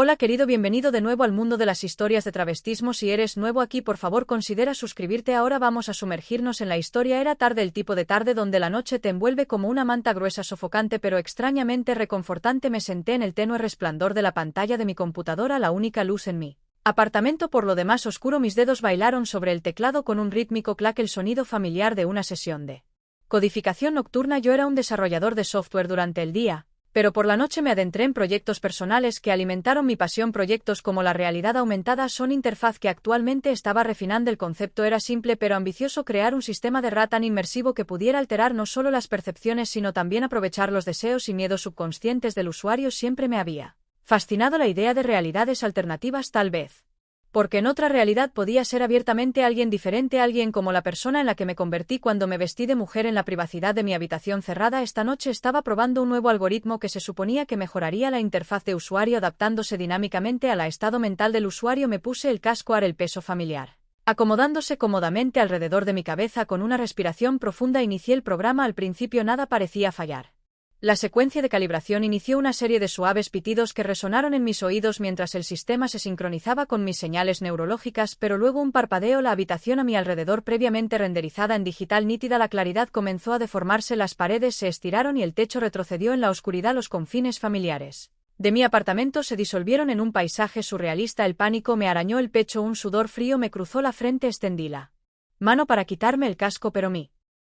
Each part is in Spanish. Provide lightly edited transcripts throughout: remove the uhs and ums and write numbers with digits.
Hola querido, bienvenido de nuevo al mundo de las historias de travestismo. Si eres nuevo aquí, por favor considera suscribirte. Ahora vamos a sumergirnos en la historia. Era tarde, el tipo de tarde donde la noche te envuelve como una manta gruesa, sofocante pero extrañamente reconfortante. Me senté en el tenue resplandor de la pantalla de mi computadora, la única luz en mi apartamento. Por lo demás oscuro, mis dedos bailaron sobre el teclado con un rítmico clac, el sonido familiar de una sesión de codificación nocturna. Yo era un desarrollador de software durante el día, pero por la noche me adentré en proyectos personales que alimentaron mi pasión. Proyectos como la realidad aumentada son interfaz que actualmente estaba refinando. El concepto era simple pero ambicioso: crear un sistema de RA tan inmersivo que pudiera alterar no solo las percepciones sino también aprovechar los deseos y miedos subconscientes del usuario. Siempre me había fascinado la idea de realidades alternativas, tal vez porque en otra realidad podía ser abiertamente alguien diferente, alguien como la persona en la que me convertí cuando me vestí de mujer en la privacidad de mi habitación cerrada. Esta noche estaba probando un nuevo algoritmo que se suponía que mejoraría la interfaz de usuario adaptándose dinámicamente al estado mental del usuario. Me puse el casco, el peso familiar acomodándose cómodamente alrededor de mi cabeza. Con una respiración profunda inicié el programa. Al principio nada parecía fallar. La secuencia de calibración inició una serie de suaves pitidos que resonaron en mis oídos mientras el sistema se sincronizaba con mis señales neurológicas, pero luego un parpadeo. La habitación a mi alrededor, previamente renderizada en digital nítida, la claridad comenzó a deformarse, las paredes se estiraron y el techo retrocedió en la oscuridad. Los confines familiares de mi apartamento se disolvieron en un paisaje surrealista. El pánico me arañó el pecho, un sudor frío me cruzó la frente. Extendí la mano para quitarme el casco, pero mi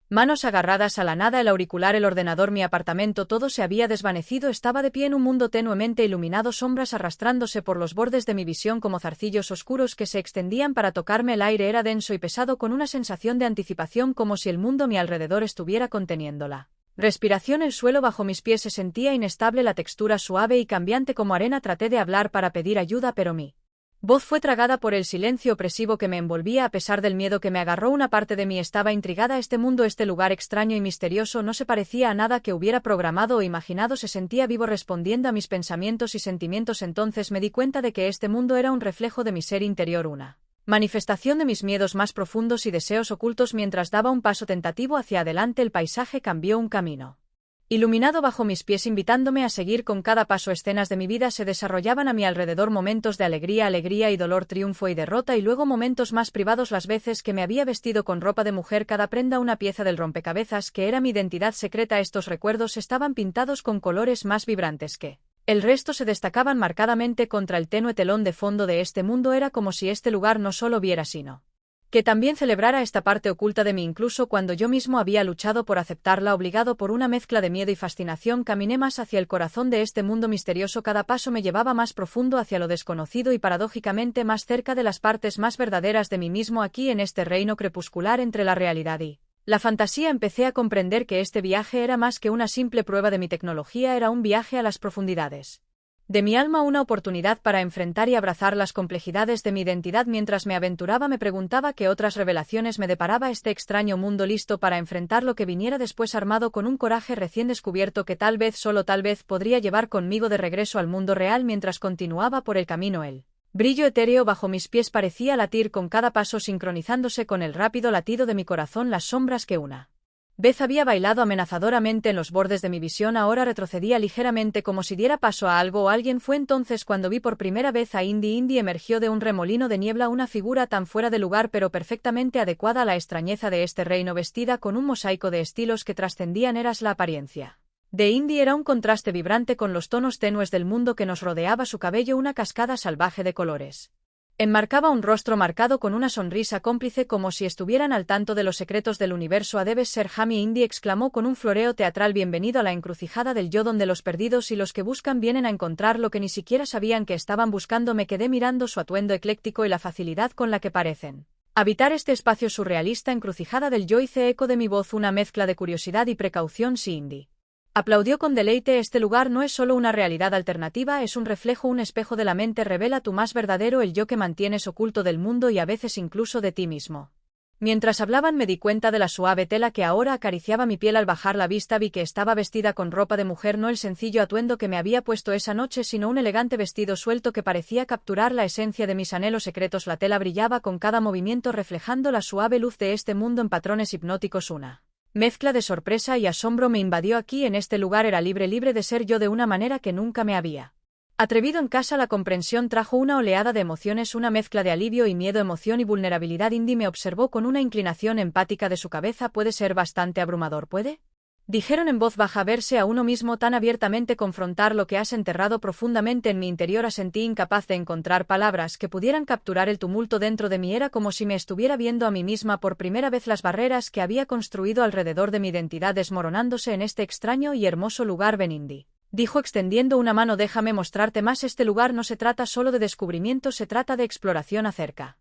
manos agarradas a la nada, el auricular, el ordenador, mi apartamento, todo se había desvanecido. Estaba de pie en un mundo tenuemente iluminado, sombras arrastrándose por los bordes de mi visión como zarcillos oscuros que se extendían para tocarme. El aire era denso y pesado, con una sensación de anticipación, como si el mundo a mi alrededor estuviera conteniéndola respiración. El suelo bajo mis pies se sentía inestable, la textura suave y cambiante como arena. Traté de hablar para pedir ayuda, pero mi voz fue tragada por el silencio opresivo que me envolvía. A pesar del miedo que me agarró, una parte de mí estaba intrigada. Este mundo, este lugar extraño y misterioso, no se parecía a nada que hubiera programado o imaginado. Se sentía vivo, respondiendo a mis pensamientos y sentimientos. Entonces me di cuenta de que este mundo era un reflejo de mi ser interior, una manifestación de mis miedos más profundos y deseos ocultos. Mientras daba un paso tentativo hacia adelante, el paisaje cambió, un camino iluminado bajo mis pies, invitándome a seguir con cada paso. Escenas de mi vida se desarrollaban a mi alrededor, momentos de alegría y dolor, triunfo y derrota, y luego momentos más privados, las veces que me había vestido con ropa de mujer, cada prenda una pieza del rompecabezas que era mi identidad secreta. Estos recuerdos estaban pintados con colores más vibrantes que el resto, se destacaban marcadamente contra el tenue telón de fondo de este mundo. Era como si este lugar no solo viera sino que también celebrara esta parte oculta de mí, incluso cuando yo mismo había luchado por aceptarla. Obligado por una mezcla de miedo y fascinación, caminé más hacia el corazón de este mundo misterioso. Cada paso me llevaba más profundo hacia lo desconocido y paradójicamente más cerca de las partes más verdaderas de mí mismo. Aquí, en este reino crepuscular entre la realidad y la fantasía, empecé a comprender que este viaje era más que una simple prueba de mi tecnología, era un viaje a las profundidades de mi alma, una oportunidad para enfrentar y abrazar las complejidades de mi identidad. Mientras me aventuraba, me preguntaba qué otras revelaciones me deparaba este extraño mundo, listo para enfrentar lo que viniera después, armado con un coraje recién descubierto que tal vez, solo tal vez, podría llevar conmigo de regreso al mundo real. Mientras continuaba por el camino, el brillo etéreo bajo mis pies parecía latir con cada paso, sincronizándose con el rápido latido de mi corazón. Las sombras que una vez había bailado amenazadoramente en los bordes de mi visión ahora retrocedía ligeramente, como si diera paso a algo o alguien. Fue entonces cuando vi por primera vez a Indy. Indy emergió de un remolino de niebla, una figura tan fuera de lugar pero perfectamente adecuada a la extrañeza de este reino, vestida con un mosaico de estilos que trascendían eras. La apariencia de Indy era un contraste vibrante con los tonos tenues del mundo que nos rodeaba. Su cabello, una cascada salvaje de colores, enmarcaba un rostro marcado con una sonrisa cómplice, como si estuvieran al tanto de los secretos del universo. Debes ser Jamie. Indy exclamó con un floreo teatral. Bienvenido a la encrucijada del yo, donde los perdidos y los que buscan vienen a encontrar lo que ni siquiera sabían que estaban buscando. Me quedé mirando su atuendo ecléctico y la facilidad con la que parecen habitar este espacio surrealista. Encrucijada del yo, hice eco de mi voz, una mezcla de curiosidad y precaución. Sí, Indy aplaudió con deleite. Este lugar no es solo una realidad alternativa, es un reflejo, un espejo de la mente. Revela tu más verdadero, el yo que mantienes oculto del mundo y a veces incluso de ti mismo. Mientras hablaban me di cuenta de la suave tela que ahora acariciaba mi piel. Al bajar la vista vi que estaba vestida con ropa de mujer, no el sencillo atuendo que me había puesto esa noche, sino un elegante vestido suelto que parecía capturar la esencia de mis anhelos secretos. La tela brillaba con cada movimiento, reflejando la suave luz de este mundo en patrones hipnóticos. Una mezcla de sorpresa y asombro me invadió. Aquí, en este lugar, era libre de ser yo de una manera que nunca me había Atrevido en casa, la comprensión trajo una oleada de emociones, una mezcla de alivio y miedo, emoción y vulnerabilidad. Indy me observó con una inclinación empática de su cabeza. Puede ser bastante abrumador, ¿puede? Dijeron en voz baja. Verse a uno mismo tan abiertamente, confrontar lo que has enterrado profundamente en mi interior. Asentí, incapaz de encontrar palabras que pudieran capturar el tumulto dentro de mí. Era como si me estuviera viendo a mí misma por primera vez, las barreras que había construido alrededor de mi identidad desmoronándose en este extraño y hermoso lugar. Ven, Indy, dijo extendiendo una mano, déjame mostrarte más. Este lugar no se trata solo de descubrimiento, se trata de exploración acerca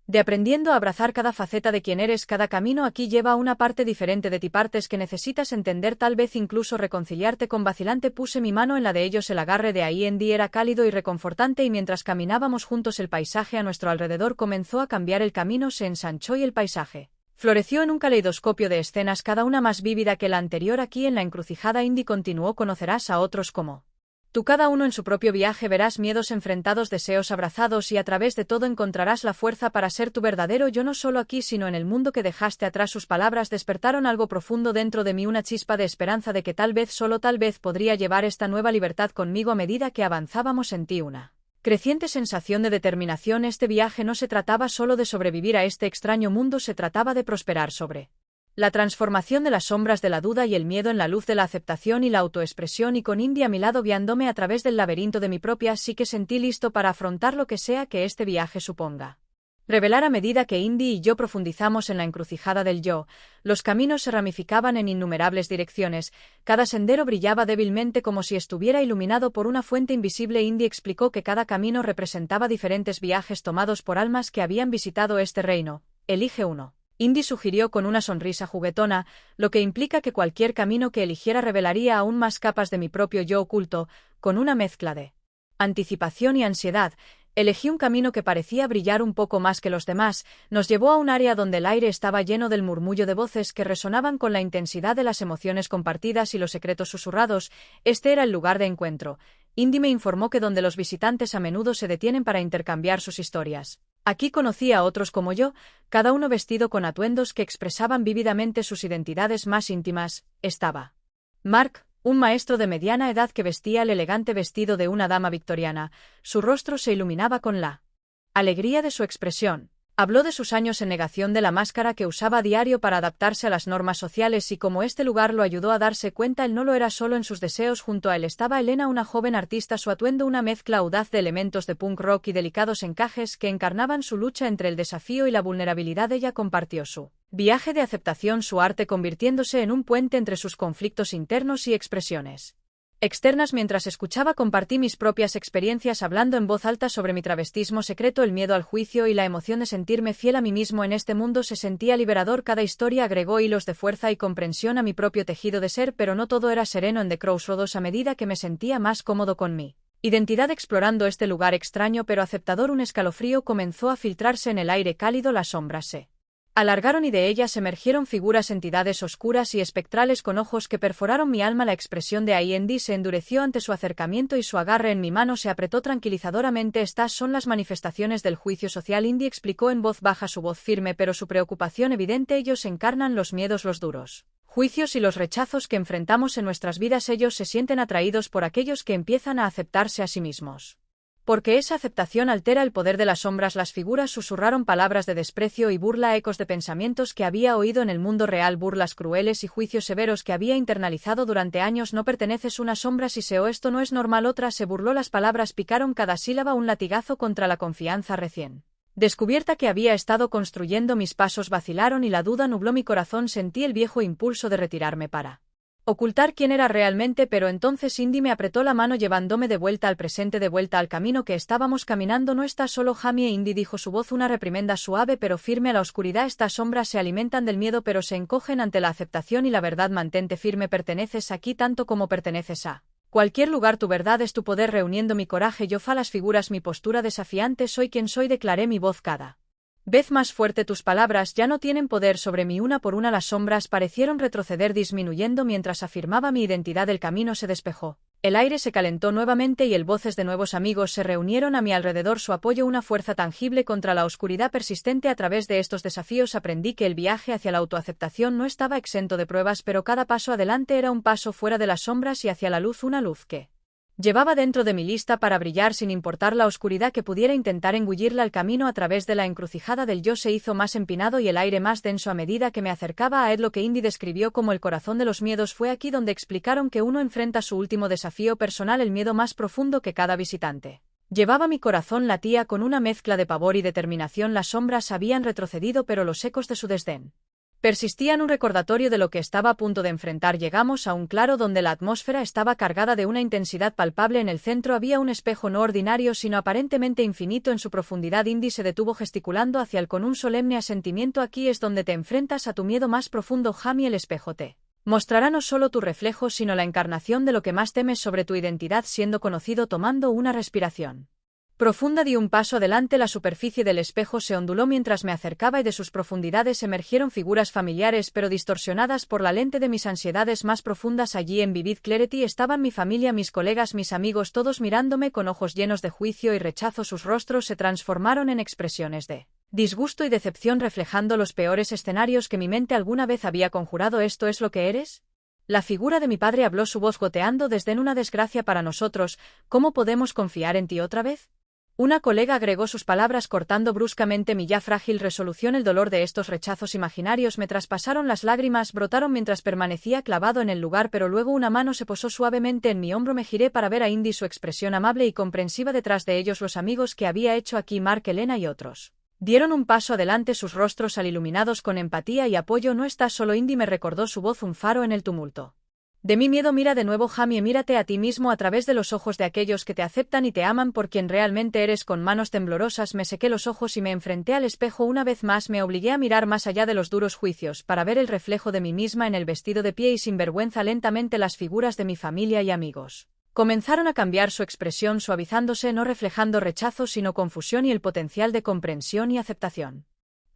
de aprendiendo a abrazar cada faceta de quien eres. Cada camino aquí lleva a una parte diferente de ti, partes que necesitas entender, tal vez incluso reconciliarte con. Vacilante puse mi mano en la de ellos. El agarre de Indy era cálido y reconfortante, y mientras caminábamos juntos el paisaje a nuestro alrededor comenzó a cambiar. El camino se ensanchó y el paisaje floreció en un caleidoscopio de escenas, cada una más vívida que la anterior. Aquí en la encrucijada, Indy continuó, conocerás a otros como tú, cada uno en su propio viaje. Verás miedos enfrentados, deseos abrazados, y a través de todo encontrarás la fuerza para ser tu verdadero yo, no solo aquí sino en el mundo que dejaste atrás. Sus palabras despertaron algo profundo dentro de mí, una chispa de esperanza de que tal vez, solo tal vez, podría llevar esta nueva libertad conmigo. A medida que avanzábamos sentí una creciente sensación de determinación. Este viaje no se trataba solo de sobrevivir a este extraño mundo, se trataba de prosperar sobre la transformación de las sombras de la duda y el miedo en la luz de la aceptación y la autoexpresión. Y con Indy a mi lado guiándome a través del laberinto de mi propia psique, sentí listo para afrontar lo que sea que este viaje suponga revelar. A medida que Indy y yo profundizamos en la encrucijada del yo, los caminos se ramificaban en innumerables direcciones, cada sendero brillaba débilmente como si estuviera iluminado por una fuente invisible. Indy explicó que cada camino representaba diferentes viajes tomados por almas que habían visitado este reino. Elige uno, Indy sugirió con una sonrisa juguetona, lo que implica que cualquier camino que eligiera revelaría aún más capas de mi propio yo oculto. Con una mezcla de anticipación y ansiedad, elegí un camino que parecía brillar un poco más que los demás. Nos llevó a un área donde el aire estaba lleno del murmullo de voces que resonaban con la intensidad de las emociones compartidas y los secretos susurrados. Este era el lugar de encuentro. Indy me informó que donde los visitantes a menudo se detienen para intercambiar sus historias. Aquí conocí a otros como yo, cada uno vestido con atuendos que expresaban vívidamente sus identidades más íntimas. Estaba Mark, un maestro de mediana edad que vestía el elegante vestido de una dama victoriana. Su rostro se iluminaba con la alegría de su expresión. Habló de sus años en negación, de la máscara que usaba a diario para adaptarse a las normas sociales y cómo este lugar lo ayudó a darse cuenta él no lo era solo en sus deseos. Junto a él estaba Elena, una joven artista, su atuendo una mezcla audaz de elementos de punk rock y delicados encajes que encarnaban su lucha entre el desafío y la vulnerabilidad. Ella compartió su viaje de aceptación, su arte convirtiéndose en un puente entre sus conflictos internos y expresiones externas. Mientras escuchaba compartí mis propias experiencias, hablando en voz alta sobre mi travestismo secreto, el miedo al juicio y la emoción de sentirme fiel a mí mismo en este mundo. Se sentía liberador. Cada historia agregó hilos de fuerza y comprensión a mi propio tejido de ser, pero no todo era sereno en The Crossroads. A medida que me sentía más cómodo con mi identidad explorando este lugar extraño pero aceptador, un escalofrío comenzó a filtrarse en el aire cálido. Las sombras se alargaron y de ellas emergieron figuras, entidades oscuras y espectrales con ojos que perforaron mi alma. La expresión de Indy se endureció ante su acercamiento y su agarre en mi mano se apretó tranquilizadoramente. Estas son las manifestaciones del juicio social, Indy explicó en voz baja, su voz firme pero su preocupación evidente. Ellos encarnan los miedos, los duros juicios y los rechazos que enfrentamos en nuestras vidas. Ellos se sienten atraídos por aquellos que empiezan a aceptarse a sí mismos. Porque esa aceptación altera el poder de las sombras. Las figuras susurraron palabras de desprecio y burla, ecos de pensamientos que había oído en el mundo real, burlas crueles y juicios severos que había internalizado durante años. No perteneces, una sombra siseó, esto no es normal. Otra se burló, las palabras picaron cada sílaba, un latigazo contra la confianza recién descubierta que había estado construyendo. Mis pasos vacilaron y la duda nubló mi corazón. Sentí el viejo impulso de retirarme para ocultar quién era realmente, pero entonces Indy me apretó la mano llevándome de vuelta al presente, de vuelta al camino que estábamos caminando. No estás solo, Jamie. Indy dijo, su voz una reprimenda suave pero firme a la oscuridad. Estas sombras se alimentan del miedo pero se encogen ante la aceptación y la verdad. Mantente firme, perteneces aquí tanto como perteneces a cualquier lugar. Tu verdad es tu poder. Reuniendo mi coraje yo las figuras, mi postura desafiante, soy quien soy, declaré, mi voz cada vez más fuerte. Tus palabras ya no tienen poder sobre mí. Una por una las sombras parecieron retroceder, disminuyendo mientras afirmaba mi identidad. El camino se despejó. El aire se calentó nuevamente y el voces de nuevos amigos se reunieron a mi alrededor, su apoyo una fuerza tangible contra la oscuridad persistente. A través de estos desafíos aprendí que el viaje hacia la autoaceptación no estaba exento de pruebas, pero cada paso adelante era un paso fuera de las sombras y hacia la luz, una luz que Llevaba dentro de mi lista para brillar sin importar la oscuridad que pudiera intentar engullirla. El camino a través de la encrucijada del yo se hizo más empinado y el aire más denso a medida que me acercaba a él. Lo que Indy describió como el corazón de los miedos fue aquí donde explicaron que uno enfrenta su último desafío personal, el miedo más profundo que cada visitante. Llevaba mi corazón latía con una mezcla de pavor y determinación. Las sombras habían retrocedido, pero los ecos de su desdén persistían, un recordatorio de lo que estaba a punto de enfrentar. Llegamos a un claro donde la atmósfera estaba cargada de una intensidad palpable. En el centro había un espejo no ordinario, sino aparentemente infinito en su profundidad. Indy se detuvo gesticulando hacia él con un solemne asentimiento. Aquí es donde te enfrentas a tu miedo más profundo, Jamie. El espejo te mostrará no solo tu reflejo, sino la encarnación de lo que más temes sobre tu identidad. Siendo conocido, tomando una respiración profunda, di un paso adelante. La superficie del espejo se onduló mientras me acercaba y de sus profundidades emergieron figuras familiares pero distorsionadas por la lente de mis ansiedades más profundas. Allí en Vivid Clarity estaban mi familia, mis colegas, mis amigos, todos mirándome con ojos llenos de juicio y rechazo. Sus rostros se transformaron en expresiones de disgusto y decepción, reflejando los peores escenarios que mi mente alguna vez había conjurado. ¿Esto es lo que eres? La figura de mi padre habló, su voz goteando desde en una desgracia para nosotros. ¿Cómo podemos confiar en ti otra vez? Una colega agregó sus palabras, cortando bruscamente mi ya frágil resolución. El dolor de estos rechazos imaginarios me traspasaron, las lágrimas brotaron mientras permanecía clavado en el lugar, pero luego una mano se posó suavemente en mi hombro. Me giré para ver a Indy, su expresión amable y comprensiva. Detrás de ellos los amigos que había hecho aquí, Mark, Elena y otros dieron un paso adelante, sus rostros iluminados con empatía y apoyo. No estás solo, Indy, me recordó su voz, un faro en el tumulto de mi miedo. Mira de nuevo, Jamie, mírate a ti mismo a través de los ojos de aquellos que te aceptan y te aman por quien realmente eres. Con manos temblorosas me sequé los ojos y me enfrenté al espejo una vez más. Me obligué a mirar más allá de los duros juicios para ver el reflejo de mí misma en el vestido de pie y sin vergüenza. Lentamente las figuras de mi familia y amigos comenzaron a cambiar su expresión, suavizándose, no reflejando rechazo sino confusión y el potencial de comprensión y aceptación.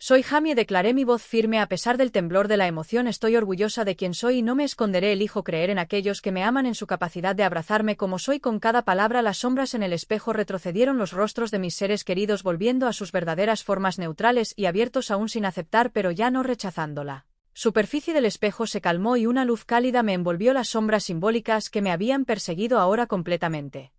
Soy Jamie, declaré, mi voz firme a pesar del temblor de la emoción. Estoy orgullosa de quien soy y no me esconderé. Elijo creer en aquellos que me aman, en su capacidad de abrazarme como soy. Con cada palabra las sombras en el espejo retrocedieron, los rostros de mis seres queridos volviendo a sus verdaderas formas, neutrales y abiertos, aún sin aceptar pero ya no rechazándola. Superficie del espejo se calmó y una luz cálida me envolvió. Las sombras simbólicas que me habían perseguido ahora completamente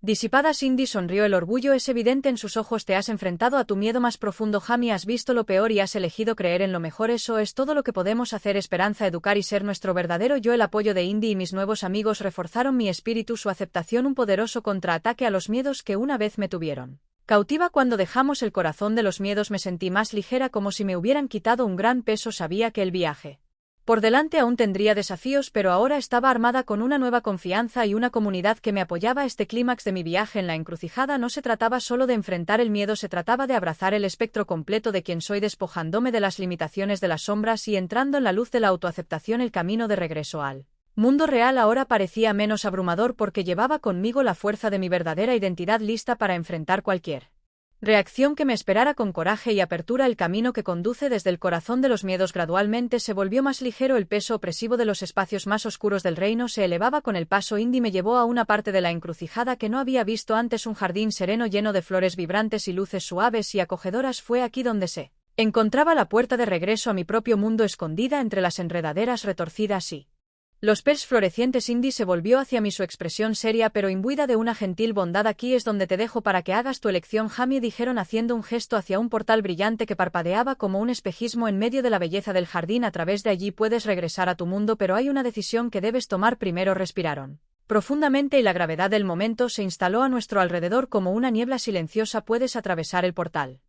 disipadas. Indy sonrió, el orgullo es evidente en sus ojos. Te has enfrentado a tu miedo más profundo, Jamie, has visto lo peor y has elegido creer en lo mejor. Eso es todo lo que podemos hacer. Esperanza, educar y ser nuestro verdadero yo. El apoyo de Indy y mis nuevos amigos reforzaron mi espíritu, su aceptación un poderoso contraataque a los miedos que una vez me tuvieron cautiva. Cuando dejamos el corazón de los miedos me sentí más ligera, como si me hubieran quitado un gran peso. Sabía que el viaje por delante aún tendría desafíos, pero ahora estaba armada con una nueva confianza y una comunidad que me apoyaba. Este clímax de mi viaje en la encrucijada no se trataba solo de enfrentar el miedo, se trataba de abrazar el espectro completo de quien soy, despojándome de las limitaciones de las sombras y entrando en la luz de la autoaceptación. El camino de regreso al mundo real ahora parecía menos abrumador porque llevaba conmigo la fuerza de mi verdadera identidad, lista para enfrentar cualquier reacción que me esperara con coraje y apertura. El camino que conduce desde el corazón de los miedos gradualmente se volvió más ligero, el peso opresivo de los espacios más oscuros del reino se elevaba con el paso. Indy me llevó a una parte de la encrucijada que no había visto antes, un jardín sereno lleno de flores vibrantes y luces suaves y acogedoras. Fue aquí donde se encontraba la puerta de regreso a mi propio mundo, escondida entre las enredaderas retorcidas y los pels florecientes. Indy se volvió hacia mí, su expresión seria pero imbuida de una gentil bondad. Aquí es donde te dejo para que hagas tu elección, Jamie, dijeron haciendo un gesto hacia un portal brillante que parpadeaba como un espejismo en medio de la belleza del jardín. A través de allí puedes regresar a tu mundo, pero hay una decisión que debes tomar primero. Respiraron profundamente y la gravedad del momento se instaló a nuestro alrededor como una niebla silenciosa. Puedes atravesar el portal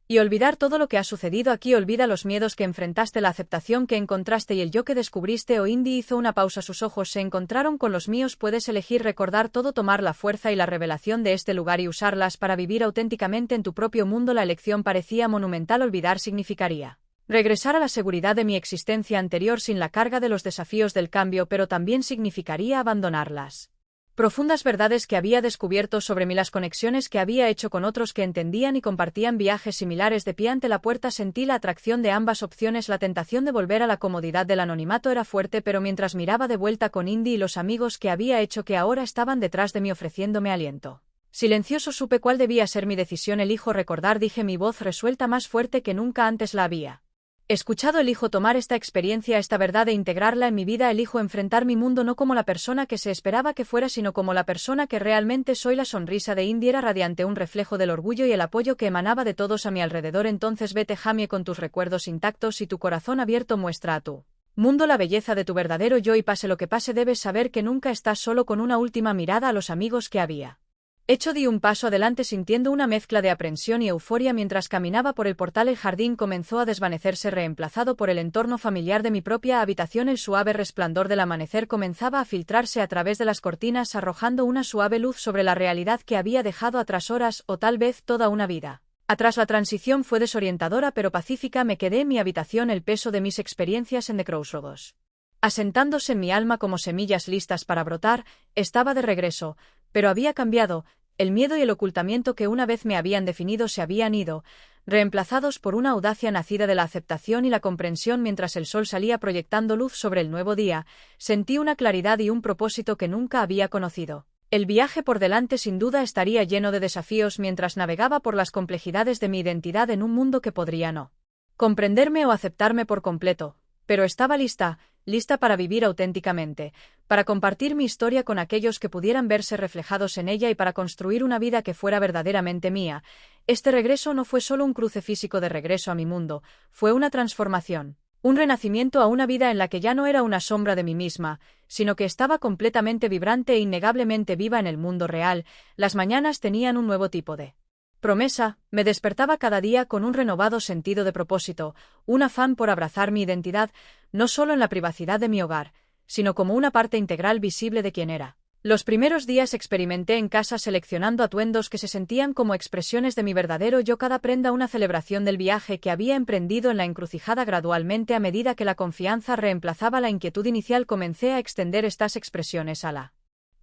y olvidar todo lo que ha sucedido aquí. Olvida los miedos que enfrentaste, la aceptación que encontraste y el yo que descubriste. O Indy hizo una pausa, sus ojos se encontraron con los míos. Puedes elegir recordar todo, tomar la fuerza y la revelación de este lugar y usarlas para vivir auténticamente en tu propio mundo. La elección parecía monumental. Olvidar significaría regresar a la seguridad de mi existencia anterior sin la carga de los desafíos del cambio, pero también significaría abandonarlas profundas verdades que había descubierto sobre mí, las conexiones que había hecho con otros que entendían y compartían viajes similares. De pie ante la puerta sentí la atracción de ambas opciones. La tentación de volver a la comodidad del anonimato era fuerte, pero mientras miraba de vuelta con Indy y los amigos que había hecho que ahora estaban detrás de mí ofreciéndome aliento silencioso, supe cuál debía ser mi decisión. Elijo recordar, dije, mi voz resuelta más fuerte que nunca antes la había Escuchado, elijo tomar esta experiencia, esta verdad e integrarla en mi vida. Elijo enfrentar mi mundo no como la persona que se esperaba que fuera, sino como la persona que realmente soy. La sonrisa de Indy era radiante, un reflejo del orgullo y el apoyo que emanaba de todos a mi alrededor. Entonces vete, Jamie, con tus recuerdos intactos y tu corazón abierto, muestra a tu mundo la belleza de tu verdadero yo, y pase lo que pase debes saber que nunca estás solo. Con una última mirada a los amigos que había hecho, di un paso adelante sintiendo una mezcla de aprensión y euforia mientras caminaba por el portal. El jardín comenzó a desvanecerse, reemplazado por el entorno familiar de mi propia habitación. El suave resplandor del amanecer comenzaba a filtrarse a través de las cortinas, arrojando una suave luz sobre la realidad que había dejado atrás horas o tal vez toda una vida atrás. La transición fue desorientadora pero pacífica. Me quedé en mi habitación, el peso de mis experiencias en The Crossroads asentándose en mi alma como semillas listas para brotar. Estaba de regreso, pero había cambiado. El miedo y el ocultamiento que una vez me habían definido se habían ido, reemplazados por una audacia nacida de la aceptación y la comprensión. Mientras el sol salía proyectando luz sobre el nuevo día, sentí una claridad y un propósito que nunca había conocido. El viaje por delante sin duda estaría lleno de desafíos mientras navegaba por las complejidades de mi identidad en un mundo que podría no comprenderme o aceptarme por completo, pero estaba lista para vivir auténticamente, para compartir mi historia con aquellos que pudieran verse reflejados en ella y para construir una vida que fuera verdaderamente mía. Este regreso no fue solo un cruce físico de regreso a mi mundo, fue una transformación, un renacimiento a una vida en la que ya no era una sombra de mí misma, sino que estaba completamente vibrante e innegablemente viva en el mundo real. Las mañanas tenían un nuevo tipo de promesa, me despertaba cada día con un renovado sentido de propósito, un afán por abrazar mi identidad, no solo en la privacidad de mi hogar, sino como una parte integral visible de quien era. Los primeros días experimenté en casa seleccionando atuendos que se sentían como expresiones de mi verdadero yo, cada prenda una celebración del viaje que había emprendido en la encrucijada. Gradualmente, a medida que la confianza reemplazaba la inquietud inicial, comencé a extender estas expresiones a la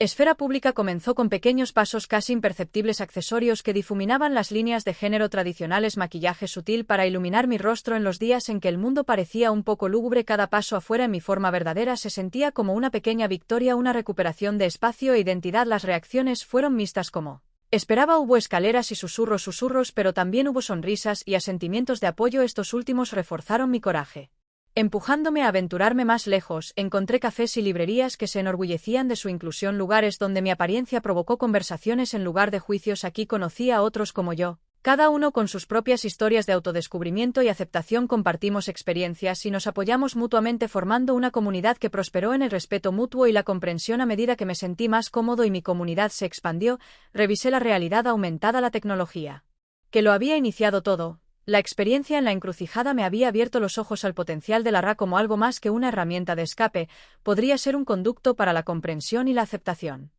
esfera pública. Comenzó con pequeños pasos casi imperceptibles, accesorios que difuminaban las líneas de género tradicionales, maquillaje sutil para iluminar mi rostro en los días en que el mundo parecía un poco lúgubre. Cada paso afuera en mi forma verdadera se sentía como una pequeña victoria, una recuperación de espacio e identidad. Las reacciones fueron mixtas como esperaba. Hubo escaleras y susurros, pero también hubo sonrisas y asentimientos de apoyo. Estos últimos reforzaron mi coraje, empujándome a aventurarme más lejos. Encontré cafés y librerías que se enorgullecían de su inclusión, lugares donde mi apariencia provocó conversaciones en lugar de juicios. Aquí conocí a otros como yo, cada uno con sus propias historias de autodescubrimiento y aceptación. Compartimos experiencias y nos apoyamos mutuamente, formando una comunidad que prosperó en el respeto mutuo y la comprensión. A medida que me sentí más cómodo y mi comunidad se expandió, revisé la realidad aumentada, la tecnología que lo había iniciado todo. La experiencia en la encrucijada me había abierto los ojos al potencial de la RA como algo más que una herramienta de escape, podría ser un conducto para la comprensión y la aceptación.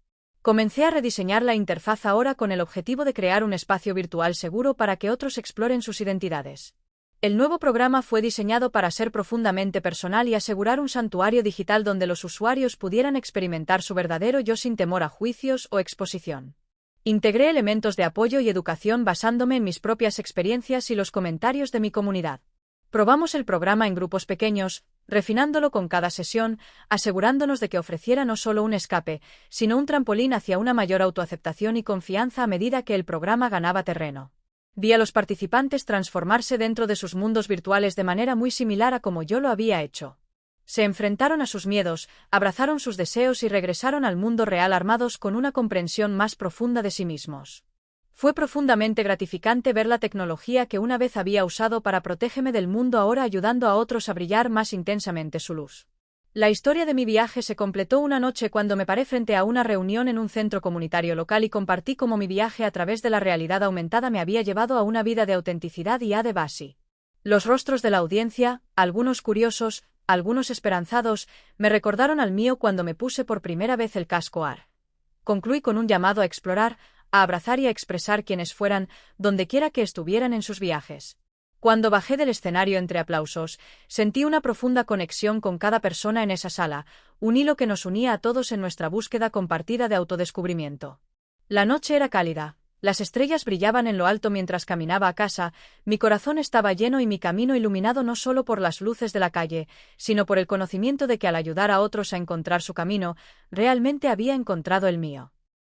Comencé a rediseñar la interfaz ahora con el objetivo de crear un espacio virtual seguro para que otros exploren sus identidades. El nuevo programa fue diseñado para ser profundamente personal y asegurar un santuario digital donde los usuarios pudieran experimentar su verdadero yo sin temor a juicios o exposición. Integré elementos de apoyo y educación basándome en mis propias experiencias y los comentarios de mi comunidad. Probamos el programa en grupos pequeños, refinándolo con cada sesión, asegurándonos de que ofreciera no solo un escape, sino un trampolín hacia una mayor autoaceptación y confianza. A medida que el programa ganaba terreno, vi a los participantes transformarse dentro de sus mundos virtuales de manera muy similar a como yo lo había hecho. Se enfrentaron a sus miedos, abrazaron sus deseos y regresaron al mundo real armados con una comprensión más profunda de sí mismos. Fue profundamente gratificante ver la tecnología que una vez había usado para protegerme del mundo ahora ayudando a otros a brillar más intensamente su luz. La historia de mi viaje se completó una noche cuando me paré frente a una reunión en un centro comunitario local y compartí cómo mi viaje a través de la realidad aumentada me había llevado a una vida de autenticidad y de base. Los rostros de la audiencia, algunos curiosos, algunos esperanzados, me recordaron al mío cuando me puse por primera vez el casco AR. Concluí con un llamado a explorar, a abrazar y a expresar quienes fueran, dondequiera que estuvieran en sus viajes. Cuando bajé del escenario entre aplausos, sentí una profunda conexión con cada persona en esa sala, un hilo que nos unía a todos en nuestra búsqueda compartida de autodescubrimiento. La noche era cálida. Las estrellas brillaban en lo alto mientras caminaba a casa, mi corazón estaba lleno y mi camino iluminado no solo por las luces de la calle, sino por el conocimiento de que al ayudar a otros a encontrar su camino, realmente había encontrado el mío.